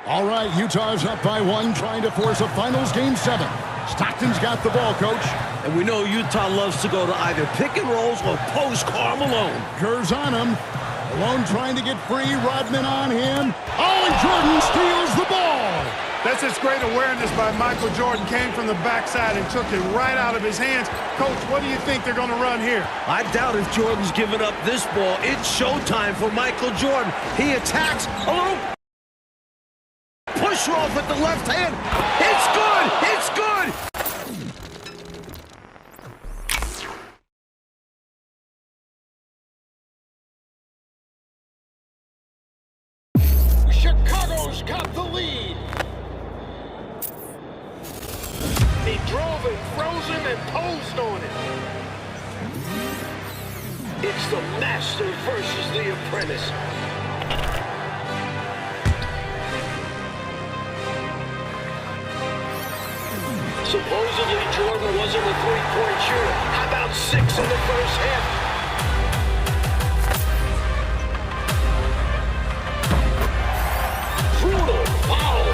All right, Utah's up by 1, trying to force a finals game 7. Stockton's got the ball, coach. And we know Utah loves to go to either pick and rolls or post Karl Malone. Kerr's on him. Malone trying to get free. Rodman on him. Oh, and Jordan steals the ball. That's just great awareness by Michael Jordan. Came from the backside and took it right out of his hands. Coach, what do you think they're going to run here? I doubt if Jordan's giving up this ball. It's showtime for Michael Jordan. He attacks a little push off with the left hand. It's good. It's good. Chicago's got the lead. He drove it frozen and posed on it. It's the master versus the apprentice. Supposedly Jordan wasn't a three-point shooter. How about 6 in the first half? Brutal foul.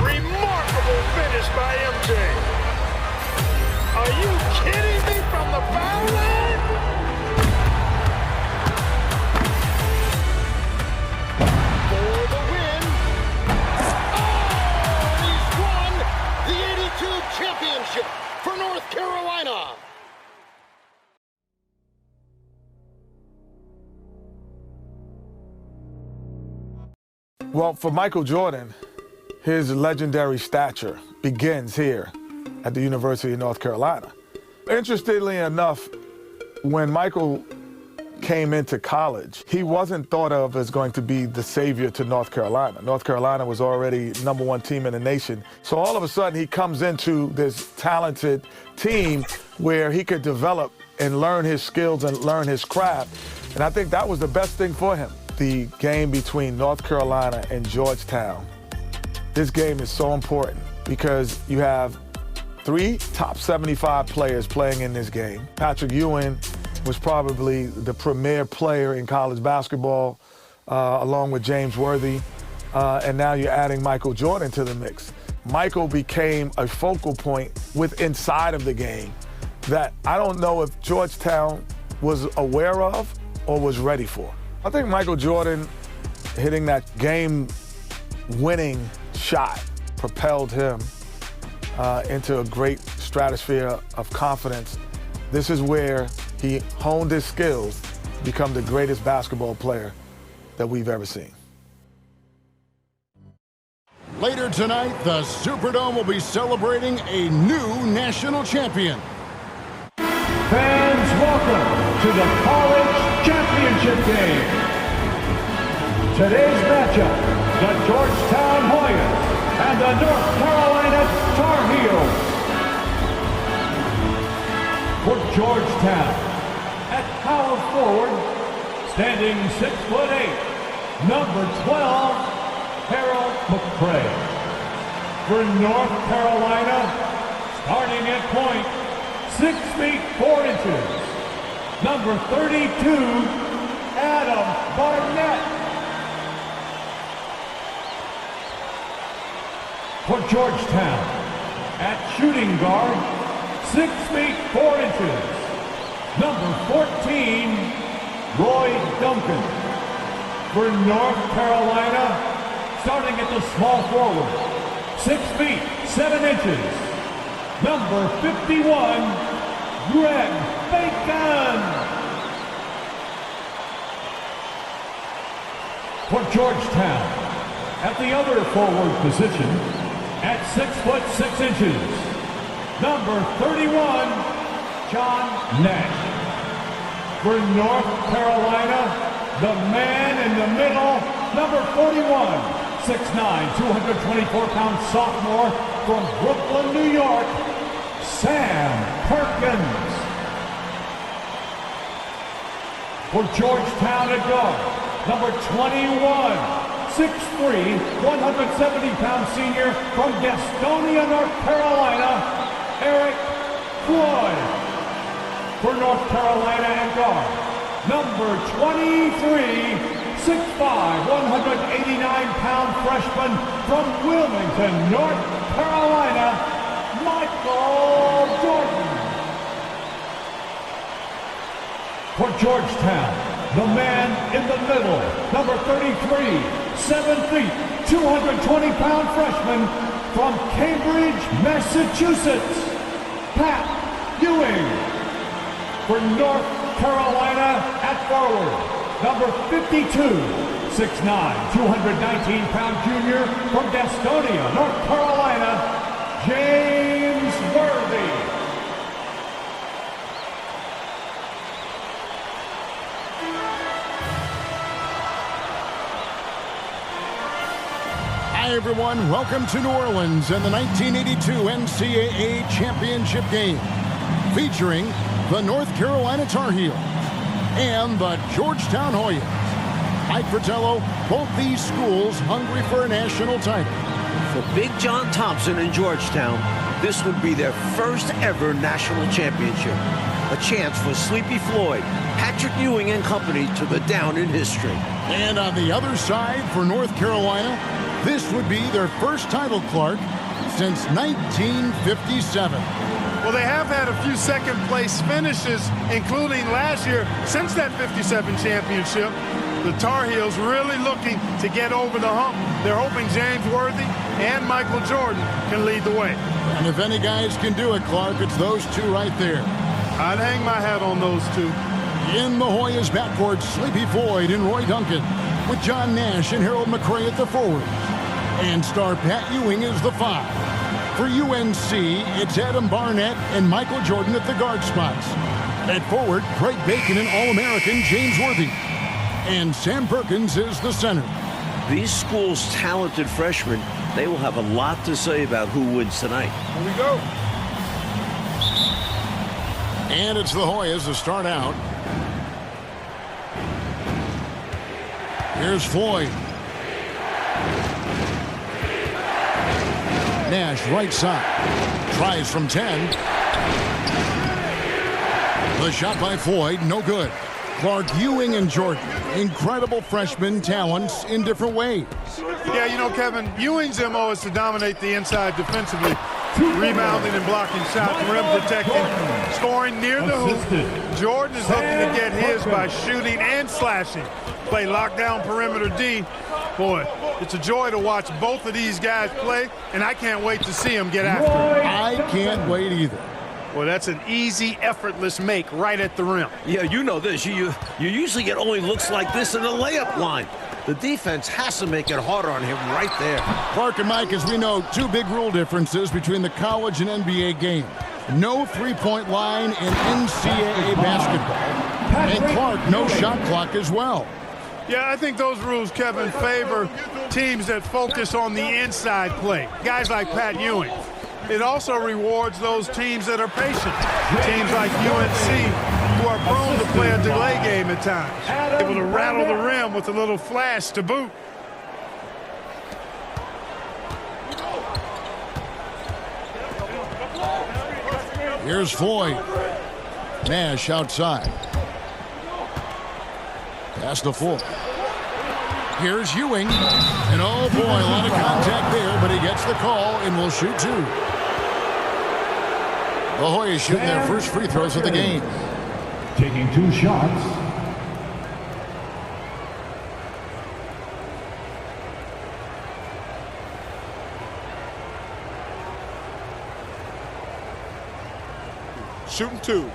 Remarkable finish by MJ. Are you kidding me from the foul line? For the win. Oh, and he's won the 82 championship for North Carolina. Well, for Michael Jordan, his legendary stature begins here at the University of North Carolina. Interestingly enough, when Michael came into college, he wasn't thought of as going to be the savior to North Carolina. North Carolina was already #1 team in the nation. So all of a sudden, he comes into this talented team where he could develop and learn his skills and learn his craft. And I think that was the best thing for him. The game between North Carolina and Georgetown. This game is so important because you have 3 top 75 players playing in this game. Patrick Ewing was probably the premier player in college basketball, along with James Worthy. And now you're adding Michael Jordan to the mix. Michael became a focal point inside of the game that I don't know if Georgetown was aware of or was ready for. I think Michael Jordan hitting that game-winning shot propelled him into a great stratosphere of confidence. This is where he honed his skills to become the greatest basketball player that we've ever seen. Later tonight, the Superdome will be celebrating a new national champion. Fans, welcome to the College Championship Game. Today's matchup, the Georgetown Hoyas and the North Carolina Tar Heels. For Georgetown, at power forward, standing 6'8", number 12, Harold McCray. For North Carolina, starting at point, 6 feet 4 inches, number 32, Adam Barnett. For Georgetown, at shooting guard, 6 feet 4 inches, number 14, Roy Duncan. For North Carolina, starting at the small forward, 6 feet 7 inches, number 51, Greg Bacon. For Georgetown, at the other forward position, at 6'6" number 31, John Nash. For North Carolina, the man in the middle, number 41, 6'9", 224-pound sophomore from Brooklyn, New York, Sam Perkins. For Georgetown at guard, number 21, 6'3", 170-pound senior from Gastonia, North Carolina, Eric Floyd. For North Carolina at guard, number 23, 6'5", 189-pound freshman from Wilmington, North Carolina, Michael Jordan. For Georgetown, the man in the middle, number 33, 7 feet, 220-pound freshman from Cambridge, Massachusetts, Pat Ewing. For North Carolina at forward, number 52, 6'9", 219-pound junior from Gastonia, North Carolina, James Worthy. Hi, everyone. Welcome to New Orleans and the 1982 NCAA Championship game, featuring the North Carolina Tar Heels and the Georgetown Hoyas. Mike Fratello, both these schools hungry for a national title. For Big John Thompson in Georgetown, this would be their first ever national championship. A chance for Sleepy Floyd, Patrick Ewing and company to go down in history. And on the other side for North Carolina, this would be their first title, Clark, since 1957. Well, they have had a few second-place finishes, including last year. Since that 57 championship, the Tar Heels really looking to get over the hump. They're hoping James Worthy and Michael Jordan can lead the way. And if any guys can do it, Clark, it's those two right there. I'd hang my hat on those two. In the Hoyas backcourt, Sleepy Floyd and Roy Duncan, with John Nash and Harold McRae at the forward. And star Pat Ewing is the 5. For UNC, it's Adam Barnett and Michael Jordan at the guard spots. At forward, Craig Bacon and All-American James Worthy. And Sam Perkins is the center. These schools' talented freshmen, they will have a lot to say about who wins tonight. Here we go. And it's the Hoyas to start out. Here's Floyd. Nash right side. Tries from 10. The shot by Floyd, no good. Clark, Ewing and Jordan, incredible freshman talents in different ways. Yeah, you know, Kevin, Ewing's MO is to dominate the inside defensively, rebounding and blocking shots, rim protecting, scoring near the hoop. Jordan is looking to get his by shooting and slashing. Play lockdown perimeter D. Boy, it's a joy to watch both of these guys play, and I can't wait to see them get after it. I can't wait either. Well, that's an easy, effortless make right at the rim. Yeah, you know this. You usually get only looks like this in the layup line. The defense has to make it harder on him right there. Clark and Mike, as we know, two big rule differences between the college and NBA game. No three-point line in NCAA basketball. And Clark, no shot clock as well. Yeah, I think those rules, Kevin, favor teams that focus on the inside play. Guys like Pat Ewing. It also rewards those teams that are patient. Teams like UNC, who are prone to play a delay game at times. Able to rattle the rim with a little flash to boot. Here's Floyd. Nash outside. Pass to Floyd. Here's Ewing. And oh boy, a lot of contact there, but he gets the call and will shoot 2. The Hoyas shooting their first free throws of the game. Taking 2 shots. Shooting 2.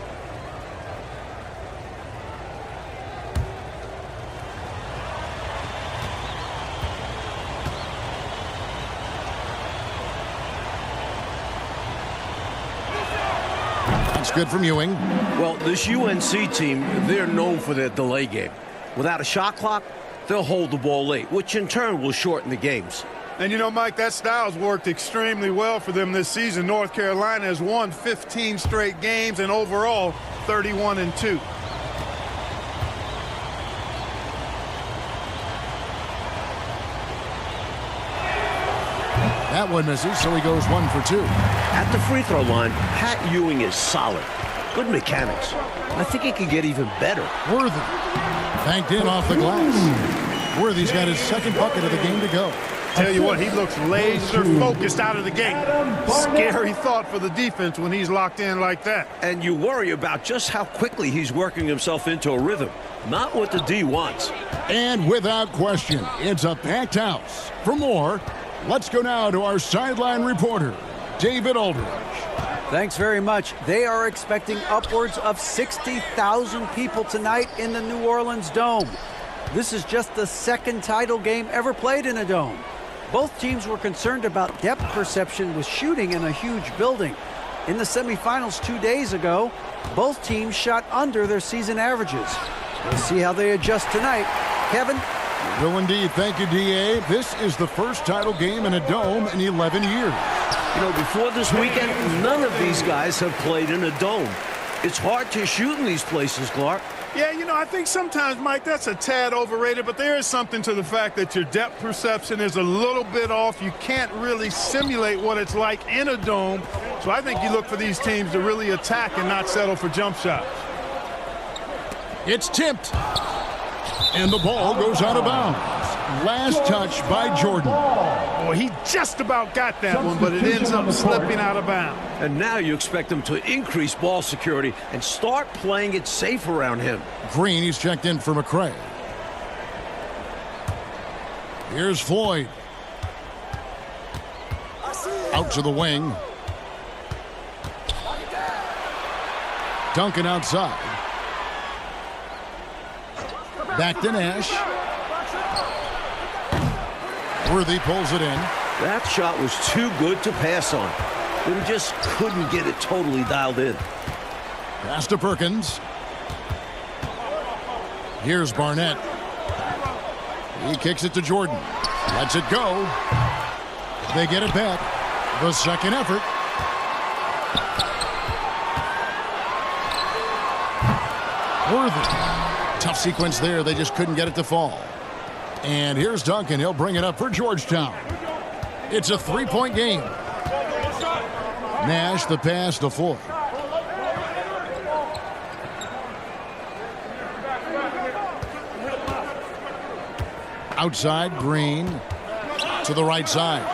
That's good from Ewing. Well, this UNC team, they're known for their delay game. Without a shot clock, they'll hold the ball late, which in turn will shorten the games. And you know, Mike, that style's worked extremely well for them this season. North Carolina has won 15 straight games and overall 31-2. That one misses, so he goes 1 for 2. At the free throw line, Pat Ewing is solid. Good mechanics. I think he could get even better. Worthy Banked in off the glass. Worthy's got his second bucket of the game to go. Tell you what, he looks laser focused out of the gate. Scary thought for the defense when he's locked in like that. And you worry about just how quickly he's working himself into a rhythm. Not what the D wants. And without question, it's a packed house. For more, let's go now to our sideline reporter, David Aldridge. Thanks very much. They are expecting upwards of 60,000 people tonight in the New Orleans Dome. This is just the second title game ever played in a dome. Both teams were concerned about depth perception with shooting in a huge building. In the semifinals 2 days ago, both teams shot under their season averages. We'll see how they adjust tonight. Kevin? Will indeed. Thank you, D.A. This is the first title game in a dome in 11 years. You know, before this weekend, none of these guys have played in a dome. It's hard to shoot in these places, Clark. Yeah, you know, I think sometimes, Mike, that's a tad overrated, but there is something to the fact that your depth perception is a little bit off. You can't really simulate what it's like in a dome. So I think you look for these teams to really attack and not settle for jump shots. It's tipped. And the ball goes out of bounds. Last touch by Jordan. Boy, he just about got that one, but it ends up slipping out of bounds. And now you expect them to increase ball security and start playing it safe around him. Green, he's checked in for McCray. Here's Floyd. Out to the wing. Duncan outside. Back to Nash. Worthy pulls it in. That shot was too good to pass on. But he just couldn't get it totally dialed in. Pass to Perkins. Here's Barnett. He kicks it to Jordan. Lets it go. They get it back. The second effort. Worthy. Tough sequence there. They just couldn't get it to fall. And here's Duncan. He'll bring it up for Georgetown. It's a three-point game. Nash, the pass to Floyd. Outside, Green to the right side.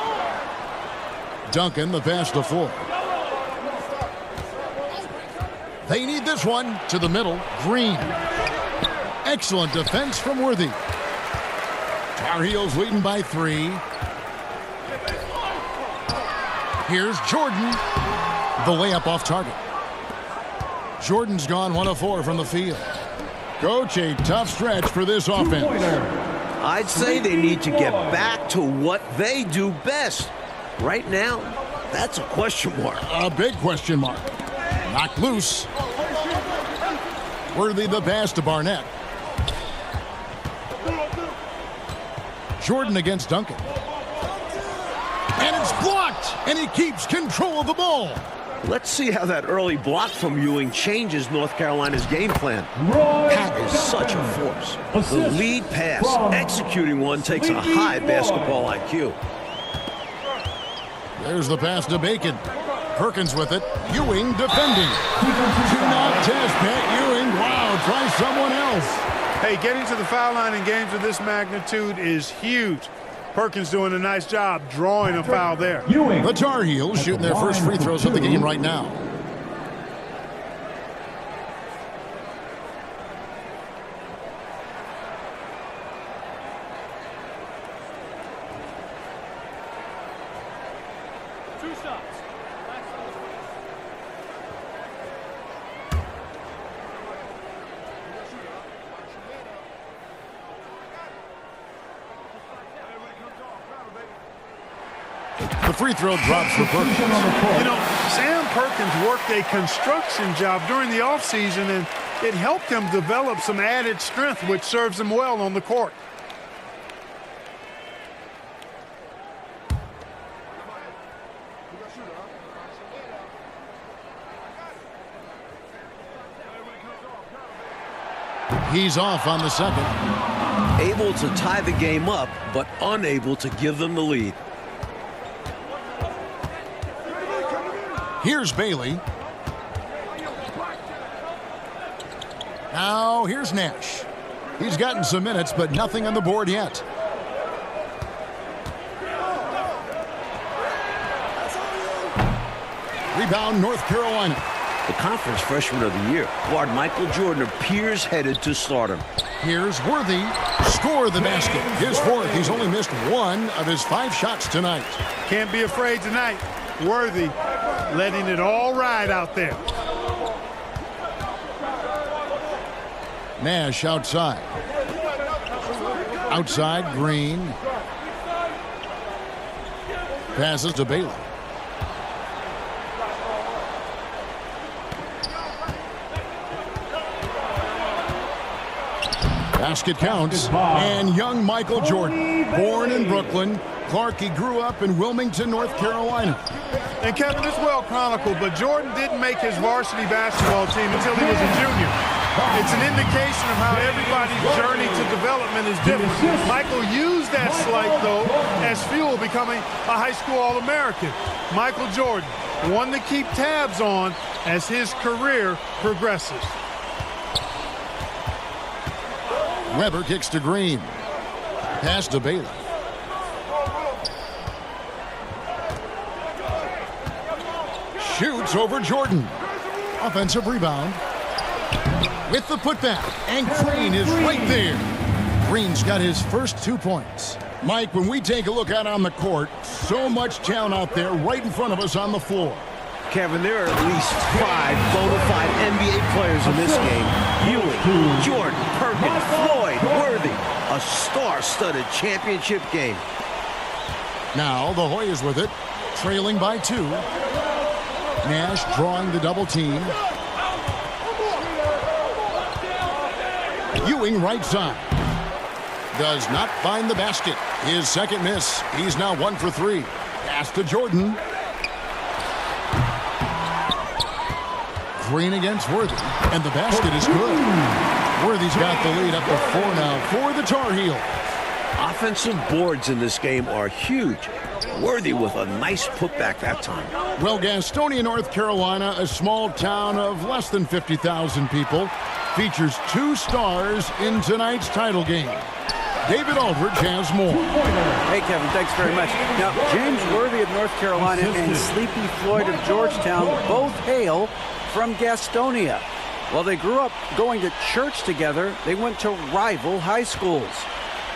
Duncan, the pass to Floyd. They need this one to the middle. Green. Excellent defense from Worthy. Tar Heels leading by 3. Here's Jordan. The layup off target. Jordan's gone 1 of 4 from the field. Coach, a tough stretch for this offense. I'd say they need to get back to what they do best. Right now, that's a question mark. A big question mark. Knocked loose. Worthy the pass to Barnett. Jordan against Duncan. And it's blocked, and he keeps control of the ball. Let's see how that early block from Ewing changes North Carolina's game plan. Pat is such a force. The lead pass, executing one, takes a high basketball IQ. There's the pass to Bacon. Perkins with it. Ewing defending. Do not test Pat Ewing. Wow, try someone else. Hey, getting to the foul line in games of this magnitude is huge. Perkins doing a nice job drawing a foul there. The Tar Heels shooting their first free throws of the game right now. The free throw drops for Perkins. You know, Sam Perkins worked a construction job during the offseason, and it helped him develop some added strength, which serves him well on the court. He's off on the second. Able to tie the game up, but unable to give them the lead. Here's Bailey. Now here's Nash. He's gotten some minutes, but nothing on the board yet. Rebound, North Carolina. The conference freshman of the year, guard Michael Jordan, appears headed to stardom. Here's Worthy. Score the basket. His fourth. He's only missed one of his 5 shots tonight. Can't be afraid tonight. Worthy letting it all ride out there. Nash outside. Outside, Green. Passes to Bailey. Basket counts. And young Michael Jordan, born in Brooklyn. Clark, he grew up in Wilmington, North Carolina. And Kevin, it's well chronicled, but Jordan didn't make his varsity basketball team until he was a junior. It's an indication of how everybody's journey to development is different. Michael used that slight, though, as fuel, becoming a high school All-American. Michael Jordan, one to keep tabs on as his career progresses. Weber kicks to Green. Pass to Bailey. Shoots over Jordan. Offensive rebound. With the putback. And Green is right there. Green's got his first 2 points. Mike, when we take a look out on the court, so much talent out there right in front of us on the floor. Kevin, there are at least 5 bona fide NBA players in this game. Ewing, Jordan, Perkins, Floyd, Worthy. A star-studded championship game. Now the Hoyas with it, trailing by 2. Nash drawing the double team. Ewing right side. Does not find the basket. His second miss. He's now 1 for 3. Pass to Jordan. Green against Worthy. And the basket is good. Worthy's got the lead up to 4 now for the Tar Heels. Offensive boards in this game are huge. Worthy with a nice putback that time. Well, Gastonia, North Carolina, a small town of less than 50,000 people, features 2 stars in tonight's title game. David Aldridge has more. Hey, Kevin, thanks very much. Now, James Worthy of North Carolina and Sleepy Floyd of Georgetown both hail from Gastonia. While they grew up going to church together, they went to rival high schools.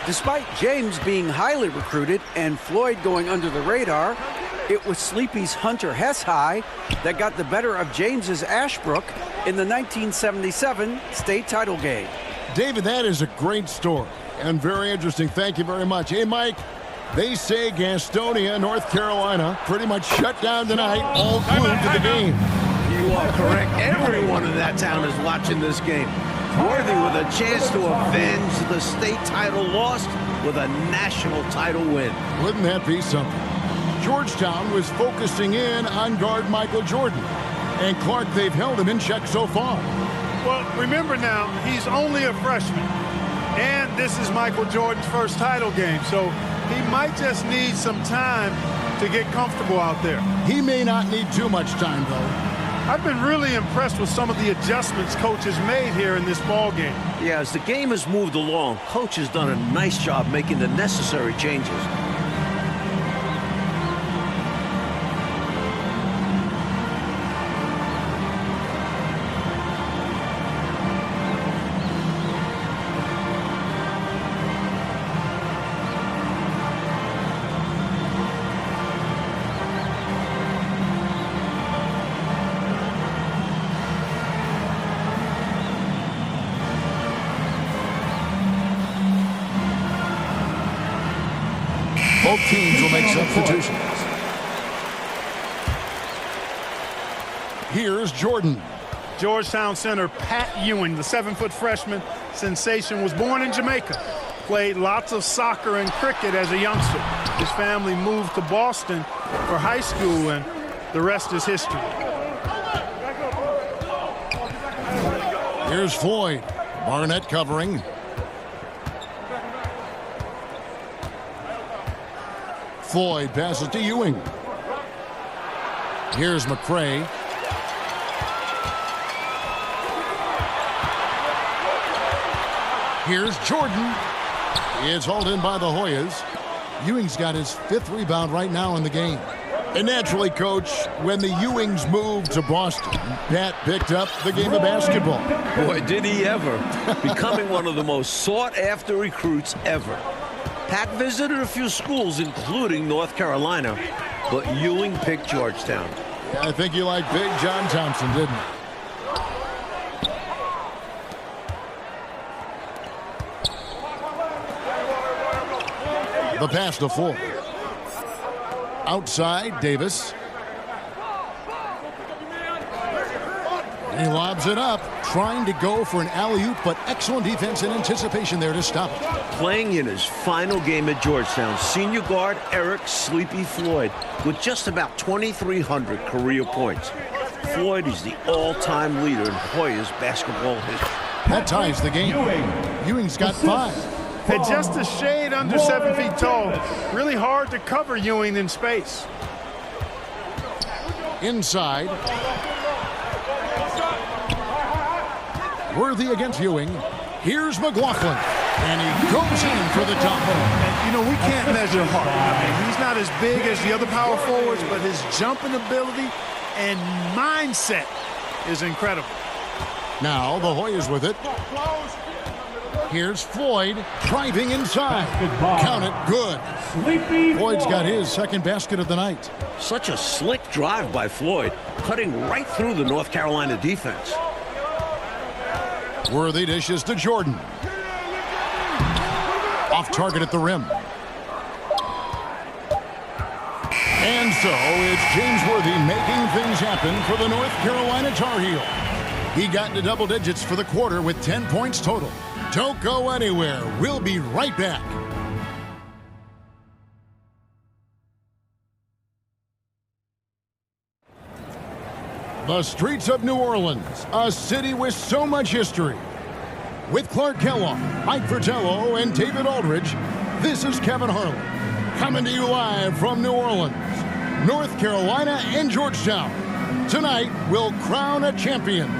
Despite James being highly recruited and Floyd going under the radar, it was Sleepy's Hunter Hess High that got the better of James's Ashbrook in the 1977 state title game. David, that is a great story and very interesting. Thank you very much. Hey, Mike, they say Gastonia, North Carolina, pretty much shut down tonight, all glued to the game. You are correct. Everyone in that town is watching this game. Worthy with a chance to avenge the state title lost with a national title win. Wouldn't that be something? Georgetown was focusing in on guard Michael Jordan. And Clark, they've held him in check so far. Well, remember now, he's only a freshman. And this is Michael Jordan's first title game, so he might just need some time to get comfortable out there. He may not need too much time, though. I've been really impressed with some of the adjustments Coach has made here in this ball game. Yeah, as the game has moved along, Coach has done a nice job making the necessary changes. Both teams will make substitutions. Here's Jordan. Georgetown center Pat Ewing, the 7-foot freshman sensation, was born in Jamaica. Played lots of soccer and cricket as a youngster. His family moved to Boston for high school, and the rest is history. Here's Floyd. Barnett covering. Floyd passes to Ewing. Here's McCray. Here's Jordan. It's hauled in by the Hoyas. Ewing's got his 5th rebound right now in the game. And naturally, Coach, when the Ewings moved to Boston, Pat picked up the game of basketball. Boy, did he ever. Becoming one of the most sought-after recruits ever. Pat visited a few schools, including North Carolina, but Ewing picked Georgetown. Yeah, I think you liked Big John Thompson, didn't you? The pass to Ford. Outside, Davis. He lobs it up, trying to go for an alley-oop, but excellent defense and anticipation there to stop it. Playing in his final game at Georgetown, senior guard Eric "Sleepy" Floyd with just about 2,300 career points. Floyd is the all-time leader in Hoyas basketball history. That ties the game. Ewing's got 5. At just a shade under 7 feet tall, really hard to cover Ewing in space. Inside. Worthy against Ewing. Here's McLaughlin. And he goes in for the top hole. You know, we can't measure Hart. I mean, he's not as big as the other power forwards, but his jumping ability and mindset is incredible. Now the Hoyas with it. Here's Floyd driving inside. Count it, good. Floyd's got his 2nd basket of the night. Such a slick drive by Floyd, cutting right through the North Carolina defense. Worthy dishes to Jordan. Off target at the rim. And so it's James Worthy making things happen for the North Carolina Tar Heel. He got into double digits for the quarter with 10 points total. Don't go anywhere. We'll be right back. The streets of New Orleans, a city with so much history. With Clark Kellogg, Mike Fratello, and David Aldridge, this is Kevin Harlan, coming to you live from New Orleans, North Carolina, and Georgetown. Tonight, we'll crown a champion.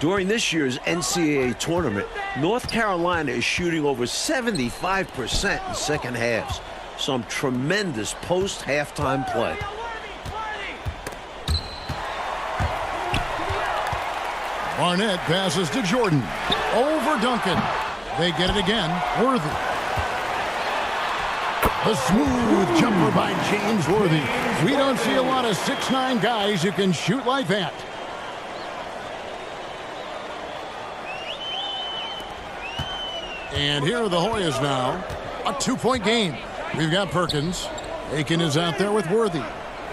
During this year's NCAA tournament, North Carolina is shooting over 75% in second halves. Some tremendous post-halftime play. Barnett passes to Jordan. Over Duncan. They get it again. Worthy. A smooth jumper by James Worthy. We don't see a lot of 6'9" guys who can shoot like that. And here are the Hoyas now. A 2-point game. We've got Perkins. Aiken is out there with Worthy.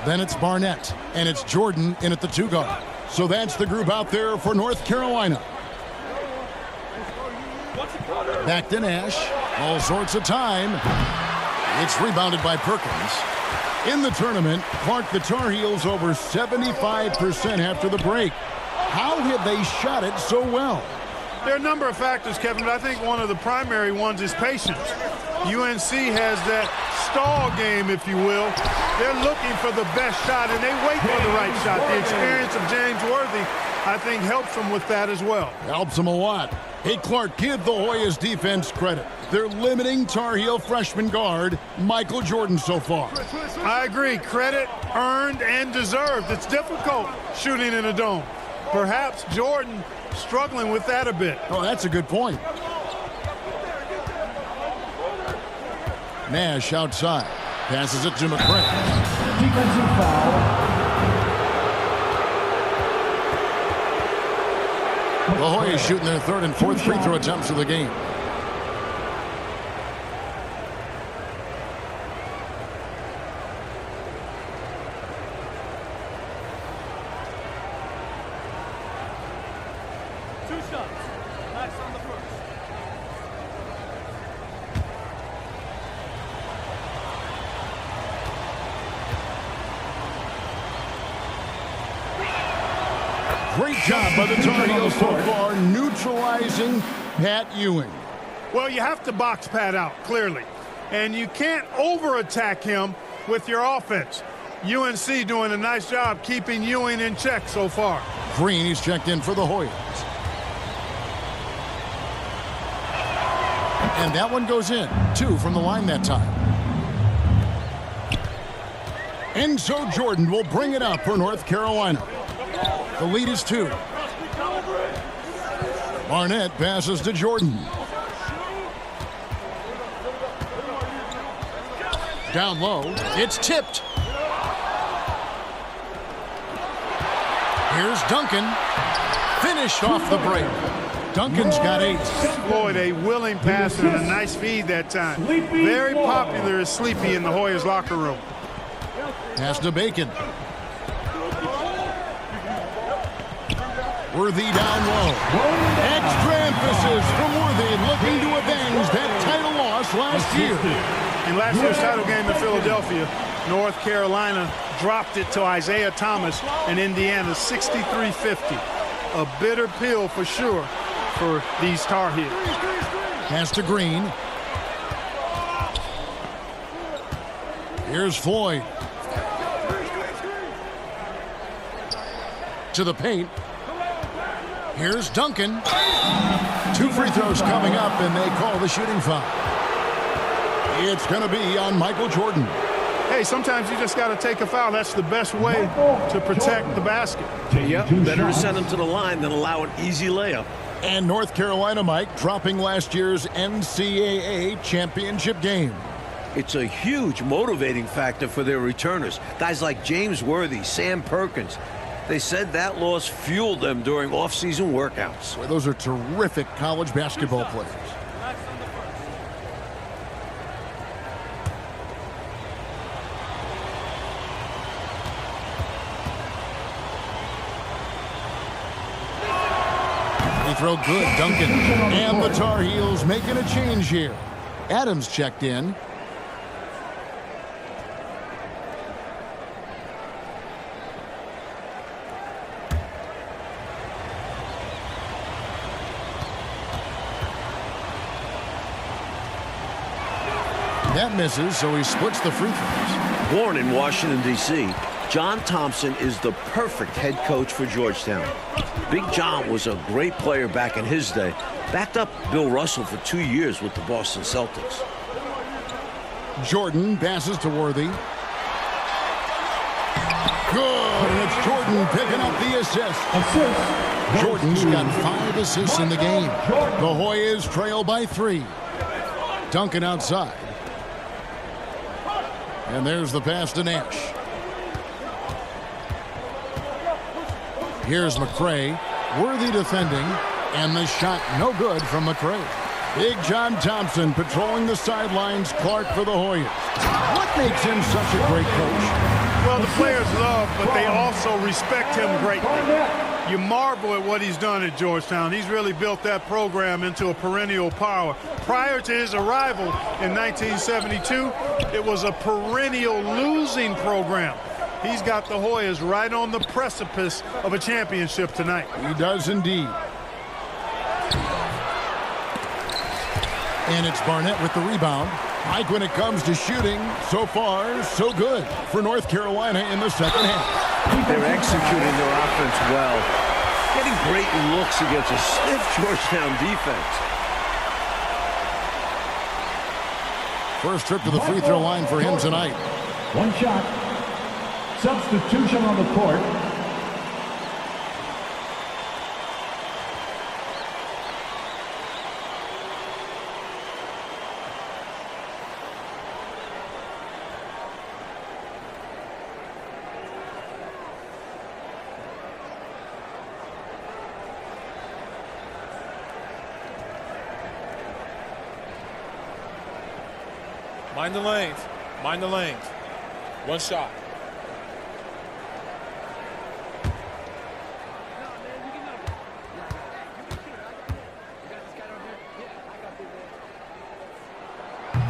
Then it's Barnett. And it's Jordan in at the 2 guard. So that's the group out there for North Carolina. Back to Nash. All sorts of time. It's rebounded by Perkins. In the tournament, Clark, the Tar Heels over 75% after the break. How have they shot it so well? There are a number of factors, Kevin, but I think one of the primary ones is patience. UNC has that stall game, if you will. They're looking for the best shot, and they wait for the right shot. The experience of James Worthy, I think, helps them with that as well. Helps them a lot. Hey, Clark, give the Hoyas defense credit. They're limiting Tar Heel freshman guard Michael Jordan so far. I agree. Credit earned and deserved. It's difficult shooting in a dome. Perhaps Jordan struggling with that a bit. Oh, that's a good point. Nash outside. Passes it to McCray. Defensive foul. The Hoyas shooting their 3rd and 4th free throw attempts of the game. Great job by the Tar Heels so far, neutralizing Pat Ewing. Well, you have to box Pat out, clearly. And you can't over-attack him with your offense. UNC doing a nice job keeping Ewing in check so far. Green, he's checked in for the Hoyas. And that one goes in. 2 from the line that time. And so Jordan will bring it up for North Carolina. The lead is 2. Barnett passes to Jordan. Down low, it's tipped. Here's Duncan. Finished off the break. Duncan's got 8. Floyd, a willing passer and a nice feed that time. Very popular as Sleepy in the Hoyas locker room. Pass to Bacon. Worthy down low. Extra emphasis from Worthy, looking to avenge that title loss last year. In last year's title game in Philadelphia, North Carolina dropped it to Isaiah Thomas and Indiana 63-50. A bitter pill for sure for these Tar Heels. Pass to Green. Here's Floyd. To the paint. Here's Duncan. 2 free throws coming up, and they call the shooting foul. It's going to be on Michael Jordan. Hey, sometimes you just got to take a foul. That's the best way to protect the basket. Yep, better to send him to the line than allow an easy layup. And North Carolina, Mike, dropping last year's NCAA championship game. It's a huge motivating factor for their returners. Guys like James Worthy, Sam Perkins. They said that loss fueled them during off-season workouts. Well, those are terrific college basketball players. They throw good, Duncan. And the Tar Heels making a change here. Adams checked in. That misses, so he splits the free throws. Born in Washington, D.C., John Thompson is the perfect head coach for Georgetown. Big John was a great player back in his day. Backed up Bill Russell for 2 years with the Boston Celtics. Jordan passes to Worthy. Good, and it's Jordan picking up the assist. Jordan's got 5 assists in the game. The Hoyas trail by 3. Duncan outside. And there's the pass to Nash. Here's McCray. Worthy defending. And the shot no good from McCray. Big John Thompson patrolling the sidelines. Clark for the Hoyas. What makes him such a great coach? Well, the players love, but they also respect him greatly. You marvel at what he's done at Georgetown. He's really built that program into a perennial power. Prior to his arrival in 1972, it was a perennial losing program. He's got the Hoyas right on the precipice of a championship tonight. He does indeed. And it's Barnett with the rebound. Mike, when it comes to shooting, so far, so good for North Carolina in the second half. They're executing their offense well. Getting great looks against a stiff Georgetown defense. First trip to the free throw line for him tonight. 1 shot. Substitution on the court. Mind the lanes. Mind the lanes. 1 shot.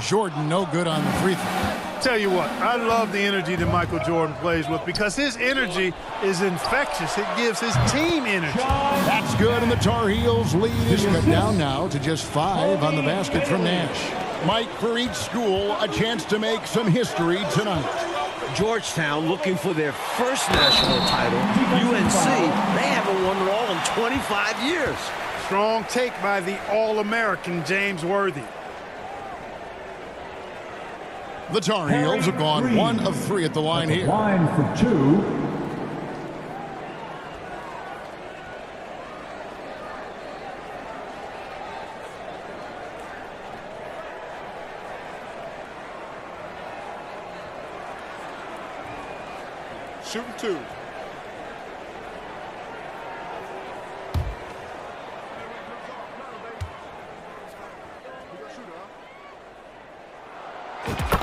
Jordan no good on the free throw. tell you what, I love the energy that Michael Jordan plays with because his energy is infectious. It gives his team energy. That's good, and the Tar Heels lead is cut down now to just 5 on the basket from Nash. Mike, for each school, a chance to make some history tonight. Georgetown looking for their first national title. UNC, they haven't won it all in 25 years. Strong take by the All-American James Worthy. The Tar Heels have gone 1 of 3 at the line here. Line for 2. Shooting 2.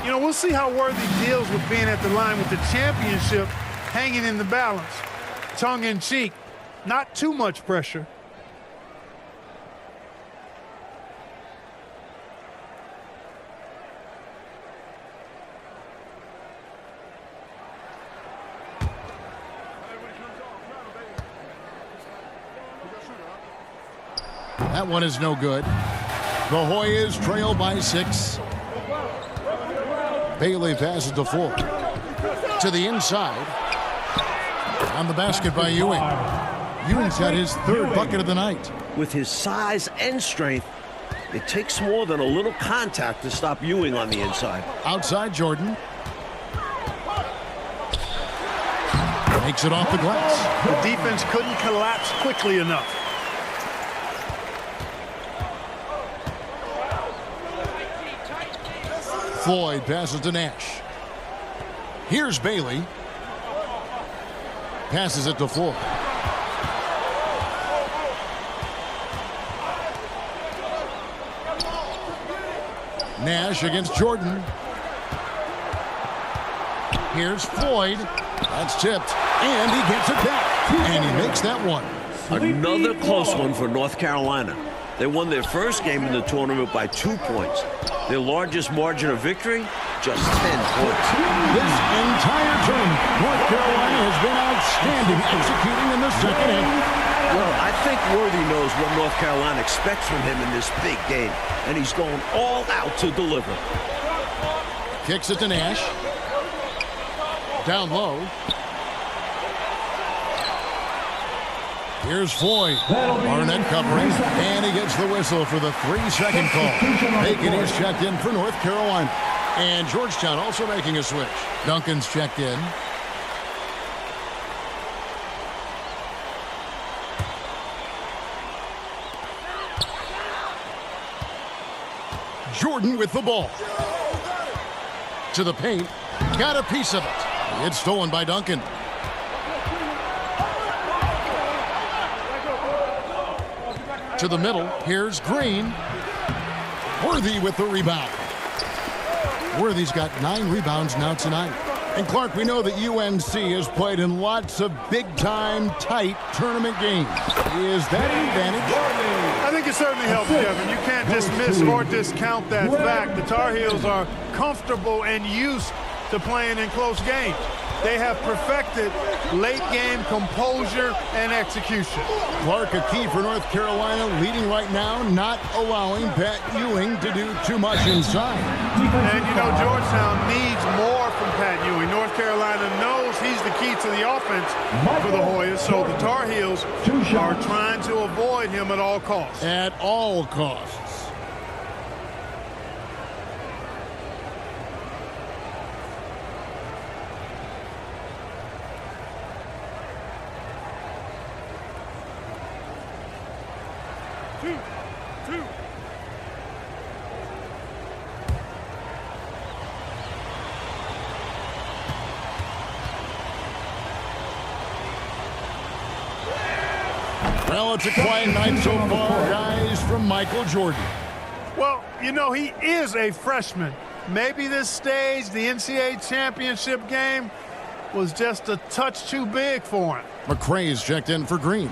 You know, we'll see how Worthy deals with being at the line with the championship hanging in the balance. Tongue-in-cheek, not too much pressure. That one is no good. The Hoyas trail by 6. Bailey passes to Ford. To the inside. On the basket by Ewing. Ewing's got his 3rd bucket of the night. With his size and strength, it takes more than a little contact to stop Ewing on the inside. Outside Jordan. Makes it off the glass. The defense couldn't collapse quickly enough. Floyd passes to Nash. Here's Bailey. Passes it to Floyd. Nash against Jordan. Here's Floyd. That's tipped. And he gets it back. And he makes that one. Another close one for North Carolina. They won their first game in the tournament by 2 points. Their largest margin of victory, just 10 points. This entire tournament, North Carolina has been outstanding executing in the second half. Well, I think Worthy knows what North Carolina expects from him in this big game, and he's going all out to deliver. Kicks it to Nash. Down low. Here's Floyd. Barnett covering, and he gets the whistle for the 3-second call. Bacon is checked in for North Carolina. And Georgetown also making a switch. Duncan's checked in. Jordan with the ball. To the paint. Got a piece of it. It's stolen by Duncan. To the middle. Here's Green. Worthy with the rebound. Worthy's got 9 rebounds now tonight. And Clark, we know that UNC has played in lots of big-time, tight tournament games. Is that an advantage? I think it certainly helps, Kevin. You can't dismiss or discount that fact. The Tar Heels are comfortable and used to playing in close games. They have perfected late-game composure and execution. Clark, a key for North Carolina, leading right now, not allowing Pat Ewing to do too much inside. And, you know, Georgetown needs more from Pat Ewing. North Carolina knows he's the key to the offense for the Hoyas, so the Tar Heels are trying to avoid him at all costs. At all costs. Well, it's a quiet night so far, guys, from Michael Jordan. Well, you know, he is a freshman. Maybe this stage, the NCAA championship game, was just a touch too big for him. McCray's checked in for Green.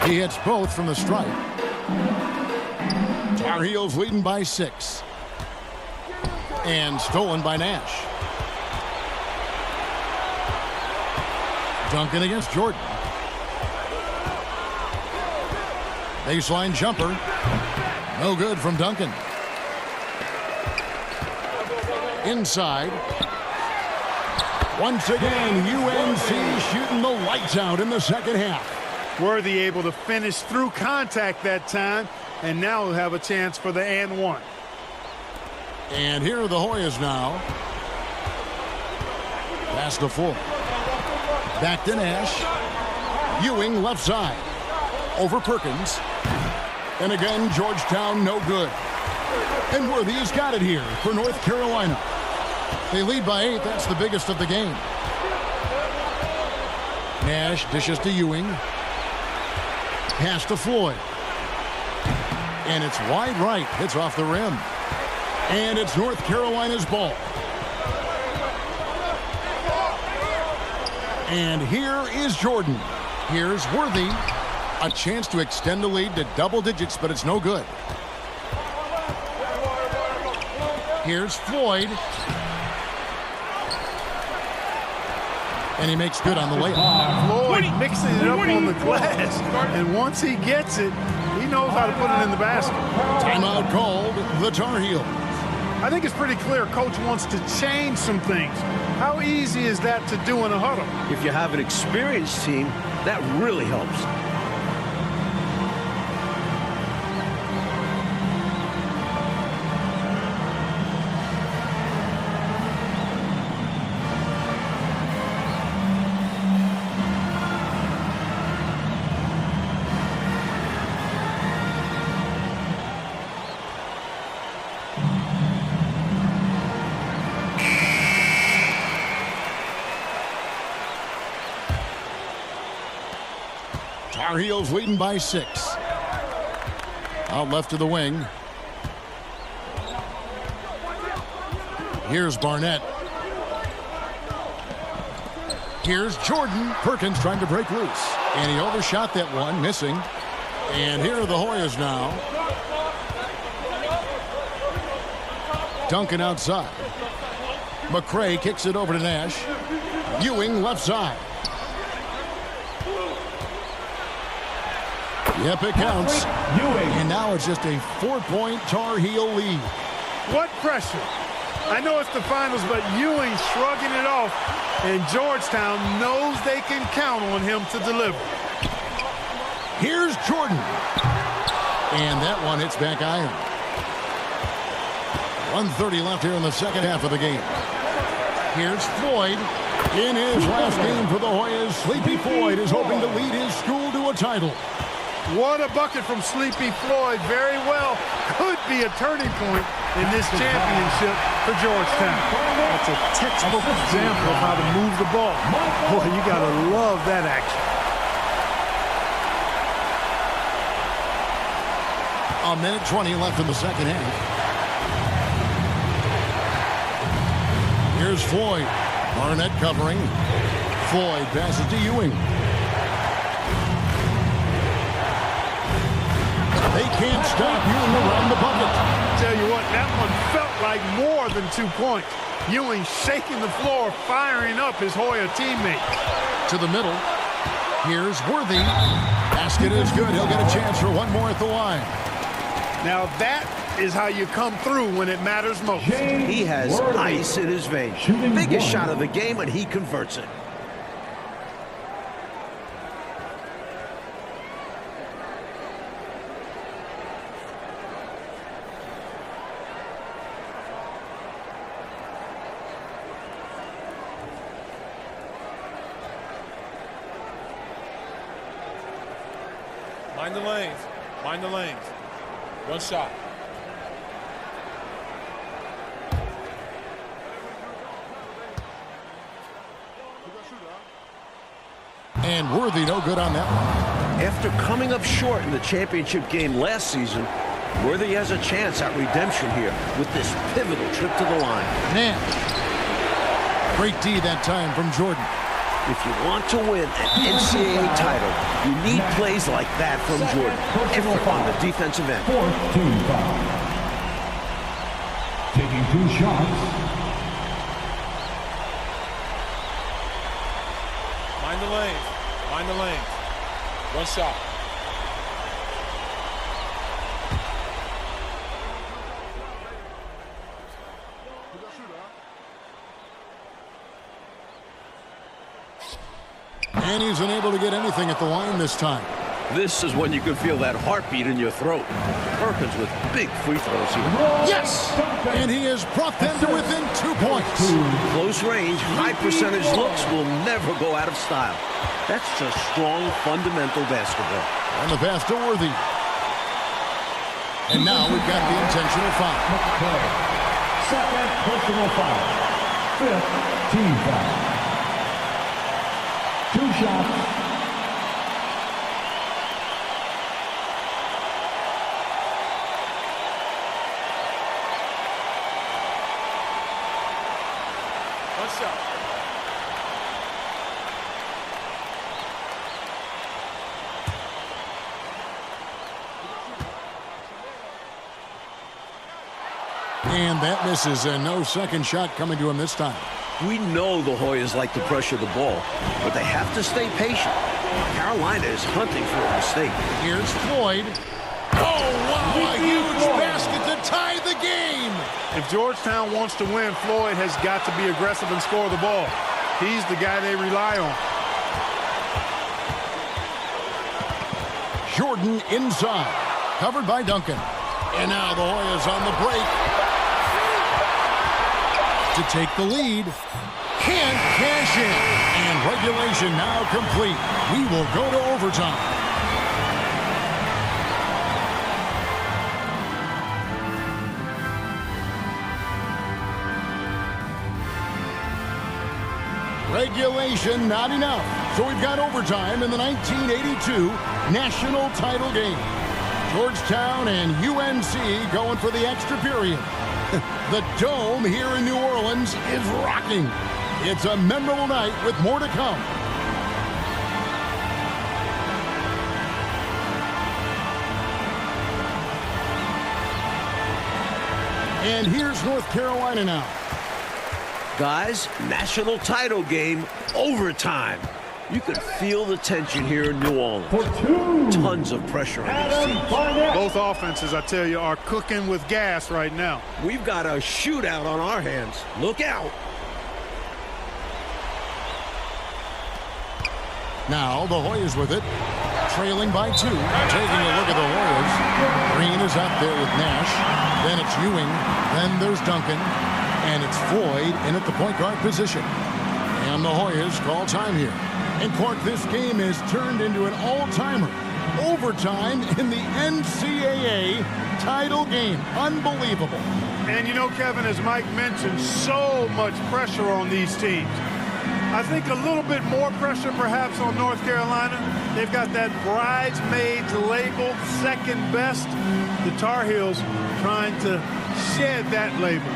He hits both from the strike. Tar Heels leading by 6. And stolen by Nash. Duncan against Jordan. Baseline jumper. No good from Duncan. Inside. Once again, UNC shooting the lights out in the second half. Worthy able to finish through contact that time, and now we'll have a chance for the and one. And here are the Hoyas now. Pass to full. Back to Nash. Ewing left side. Over Perkins. And again, Georgetown no good. And Worthy has got it here for North Carolina. They lead by 8. That's the biggest of the game. Nash dishes to Ewing. Pass to Floyd. And it's wide right. Hits off the rim. And it's North Carolina's ball. And here is Jordan. Here's Worthy. A chance to extend the lead to double digits, but it's no good. Here's Floyd. And he makes good on the layup. Floyd mixing it up on the glass. And once he gets it, he knows how to put it in the basket. Timeout called, the Tar Heels. I think it's pretty clear Coach wants to change some things. How easy is that to do in a huddle? If you have an experienced team, that really helps. Tar Heels leading by 6. Out left to the wing. Here's Barnett. Here's Jordan. Perkins trying to break loose. And he overshot that one, missing. And here are the Hoyas now. Duncan outside. McCray kicks it over to Nash. Ewing left side. Yep, it counts. And now it's just a 4-point Tar Heel lead. What pressure. I know it's the finals, but Ewing shrugging it off, and Georgetown knows they can count on him to deliver. Here's Jordan. And that one hits back iron. 1:30 left here in the second half of the game. Here's Floyd. In his last game for the Hoyas, Sleepy Floyd is hoping to lead his school to a title. What a bucket from Sleepy Floyd. Very well. Could be a turning point in this championship for Georgetown. That's a textbook example of how to move the ball. Boy, you got to love that action. A minute 20 left in the second half. Here's Floyd. Barnett covering. Floyd passes to Ewing. They can't stop Ewing around the bucket. Tell you what, that one felt like more than 2 points. Ewing shaking the floor, firing up his Hoya teammate. To the middle. Here's Worthy. Basket is good. He'll get a chance for one more at the line. Now that is how you come through when it matters most. He has ice in his veins. Biggest shot of the game, and he converts it. Mind the lanes. Mind the lanes. One shot. And Worthy no good on that one. After coming up short in the championship game last season, Worthy has a chance at redemption here with this pivotal trip to the line. Nash. Great D that time from Jordan. If you want to win an NCAA title, you need plays like that from Jordan. Effort on the defensive end. Fourth team foul. Taking 2 shots. Mind the lanes. Mind the lanes. 1 shot. And he's unable to get anything at the line this time. This is when you can feel that heartbeat in your throat. Perkins with big free throws here. Yes! And he has brought them to within 2 points. Close range, high percentage looks will never go out of style. That's just strong, fundamental basketball. And the pass to Worthy. And now we've got the intentional foul. Second personal foul. Fifth team foul. 2 shots. And that misses, and no second shot coming to him this time. We know the Hoyas like to pressure the ball, but they have to stay patient. Carolina is hunting for a mistake. Here's Floyd. Oh, wow, a huge basket to tie the game. If Georgetown wants to win, Floyd has got to be aggressive and score the ball. He's the guy they rely on. Jordan inside, covered by Duncan. And now the Hoyas on the break to take the lead. Can't cash in. And regulation now complete. We will go to overtime. Regulation not enough. So we've got overtime in the 1982 national title game. Georgetown and UNC going for the extra period. The Dome here in New Orleans is rocking. It's a memorable night with more to come. And here's North Carolina now. Guys, national title game, overtime. You can feel the tension here in New Orleans. For 2. Tons of pressure on these teams. Both offenses, I tell you, are cooking with gas right now. We've got a shootout on our hands. Look out. Now the Hoyas with it, trailing by 2. Taking a look at the Hoyas. Green is out there with Nash. Then it's Ewing. Then there's Duncan. And it's Floyd in at the point guard position. And the Hoyas call time here. And Clark, this game has turned into an all-timer. Overtime in the NCAA title game. Unbelievable. And you know, Kevin, as Mike mentioned, so much pressure on these teams. I think a little bit more pressure perhaps on North Carolina. They've got that bridesmaids labeled second best. The Tar Heels trying to shed that label.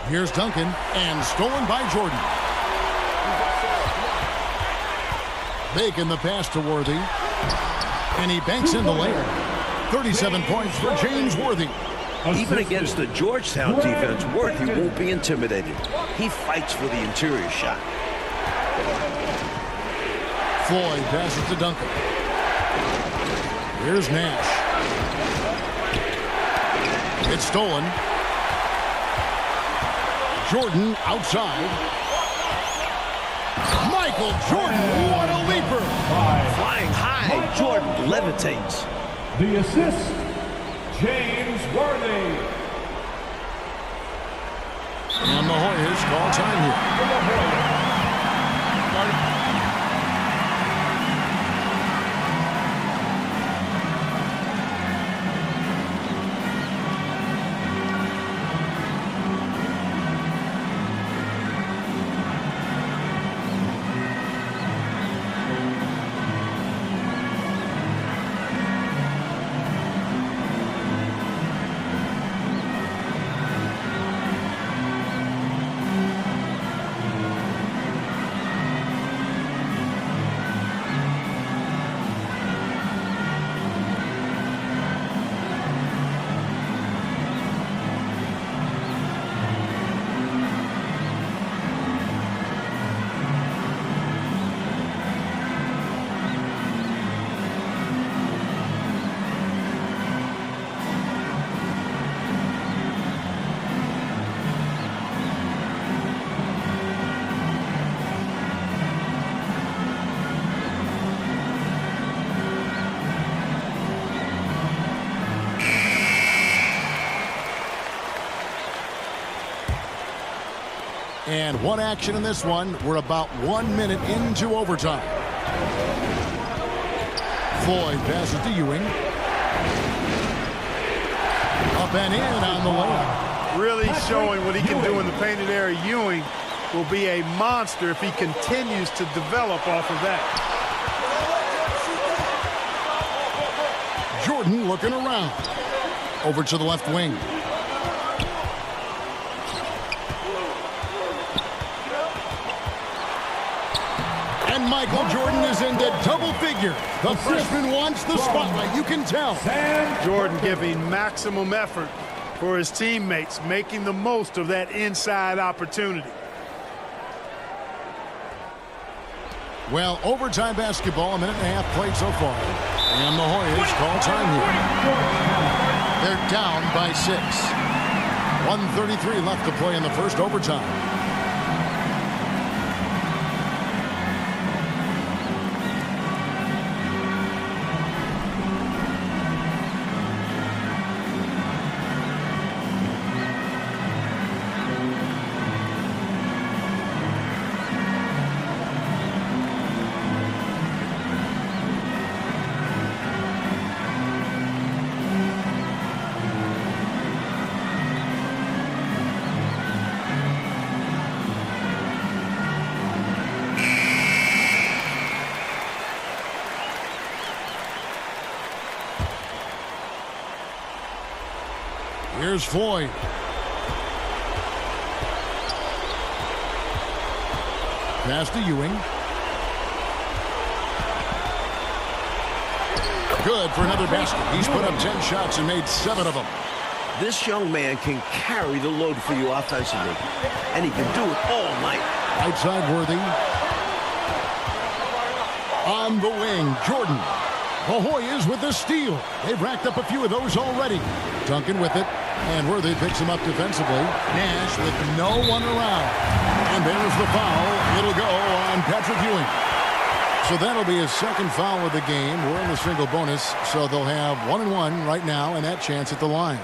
Here's Duncan, and stolen by Jordan. Bacon the pass to Worthy. And he banks in the layup. 37 points for James Worthy. Even against the Georgetown defense, Worthy won't be intimidated. He fights for the interior shot. Floyd passes to Duncan. Here's Nash. It's stolen. Jordan outside. Michael Jordan, what a leaper! Flying high and Jordan levitates. The assist, James Worthy. And the Hoyas call time here. And one action in this one. We're about 1 minute into overtime. Floyd passes to Ewing. Up and in on the layup. Really showing what he can do in the painted area. Ewing will be a monster if he continues to develop off of that. Jordan looking around. Over to the left wing. And Michael Jordan is into double figure. The freshman wants the spotlight, you can tell. Jordan giving maximum effort for his teammates, making the most of that inside opportunity. Well, overtime basketball, a minute and a half played so far. And the Hoyas call time here. They're down by 6. 1:33 left to play in the first overtime. Here's Floyd. Pass to Ewing. Good for another basket. He's put up 10 shots and made 7 of them. This young man can carry the load for you offensively, and he can do it all night. Right side Worthy. On the wing, Jordan. The Hoyas with the steal. They've racked up a few of those already. Duncan with it. And Worthy picks him up defensively. Nash with no one around. And there's the foul. It'll go on Patrick Ewing. So that'll be his second foul of the game. We're in the single bonus, so they'll have 1-1 right now and that chance at the line.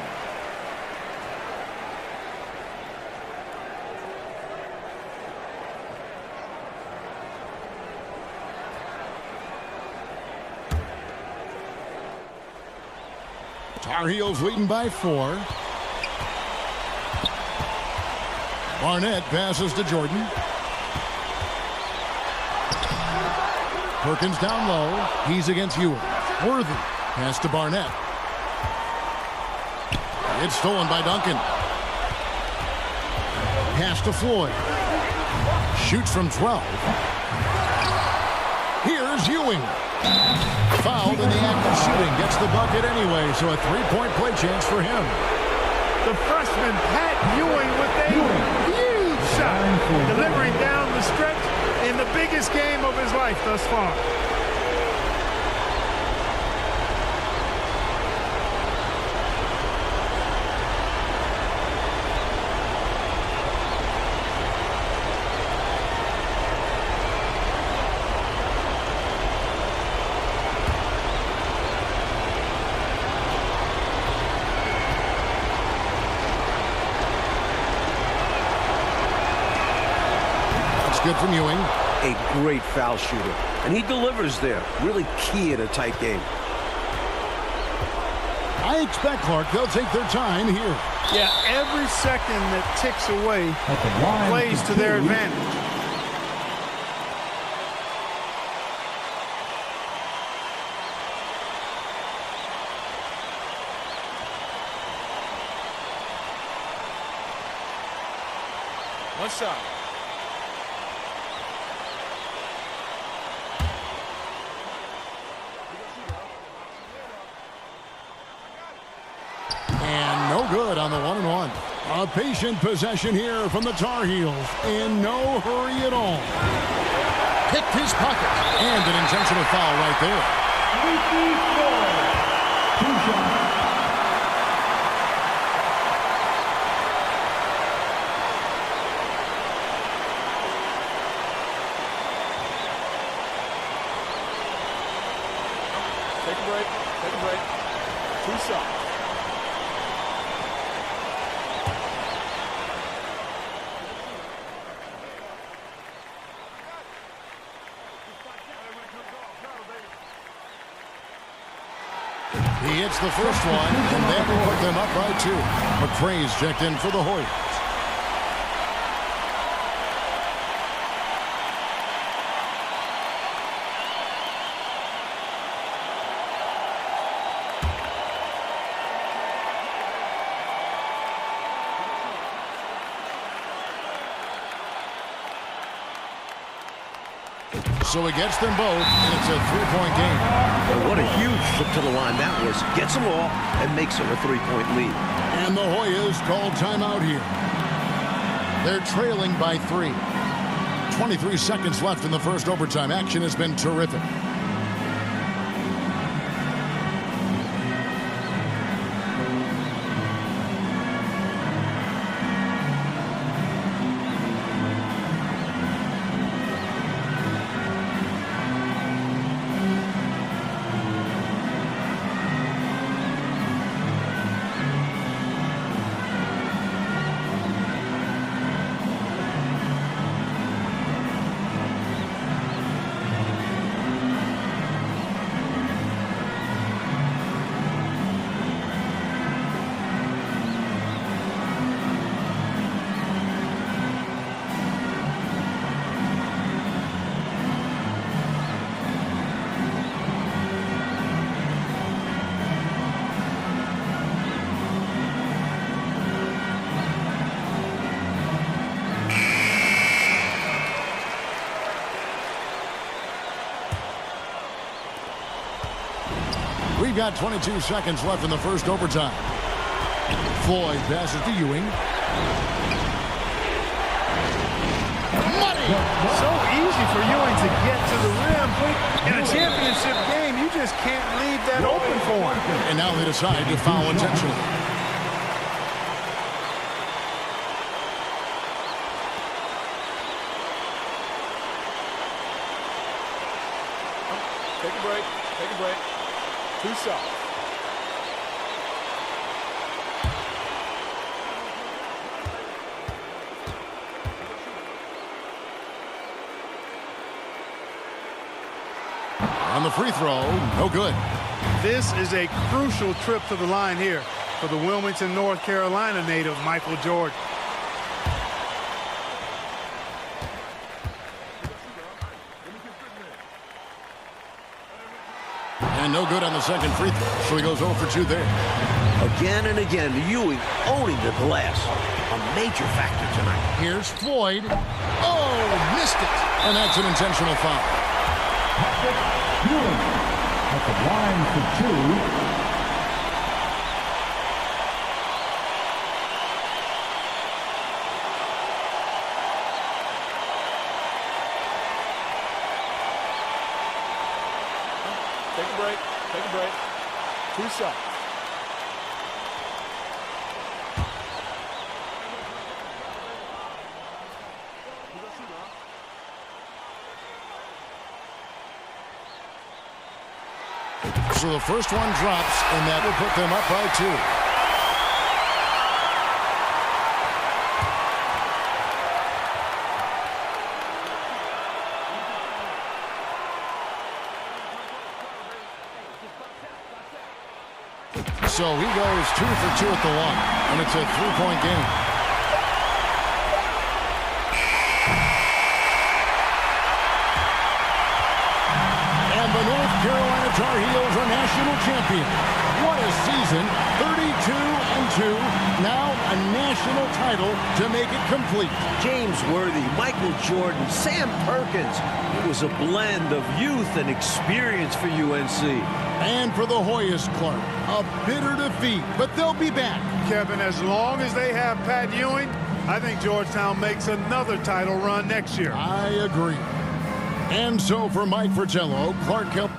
Tar Heels leading by 4. Barnett passes to Jordan. Perkins down low. He's against Ewing. Worthy. Pass to Barnett. It's stolen by Duncan. Pass to Floyd. Shoots from 12. Here's Ewing. Fouled in the act of shooting. Gets the bucket anyway, so a 3-point play chance for him. The freshman Pat Ewing with a huge shot, delivering down the stretch in the biggest game of his life thus far. good from Ewing. A great foul shooter, and he delivers there. Really key in a tight game. I expect, Clark, they'll take their time here. Yeah, every second that ticks away plays to their advantage. One shot. And no good on the 1-and-1. A patient possession here from the Tar Heels. In no hurry at all. Picked his pocket. And an intentional foul right there. 2 shots. Take a break. Take a break. 2 shots. He hits the first one, and that will put them up by 2. McCray's checked in for the Hoyas. So he gets them both, and it's a 3-point game. Well, what a huge trip to the line that was. Gets them all and makes it a 3-point lead. And the Hoyas called timeout here. They're trailing by 3. 23 seconds left in the first overtime. Action has been terrific. We've got 22 seconds left in the first overtime. Floyd passes to Ewing. Money! So easy for Ewing to get to the rim. In a championship game, you just can't leave that open for him. And now they decide to foul intentionally. Take a break. Take a break. 2 shots. On the free throw, no good. This is a crucial trip to the line here for the Wilmington, North Carolina native Michael Jordan. And no good on the second free throw, so he goes 0 for 2 there. Again and again, Ewing owning the glass. A major factor tonight. Here's Floyd. Oh, missed it. And that's an intentional foul. Ewing at the line for 2. Take a break. Take a break. 2 shots. So the first one drops, and that will put them up by 2. So he goes 2 for 2 at the line, and it's a 3-point game. And the North Carolina Tar Heels are national champion. What a season, 32-2, now a national title to make it complete. James Worthy, Michael Jordan, Sam Perkins. It was a blend of youth and experience for UNC. And for the Hoyas, Clark, a bitter defeat, but they'll be back. Kevin, as long as they have Pat Ewing, I think Georgetown makes another title run next year. I agree. And so for Mike Fratello, Clark Kemp.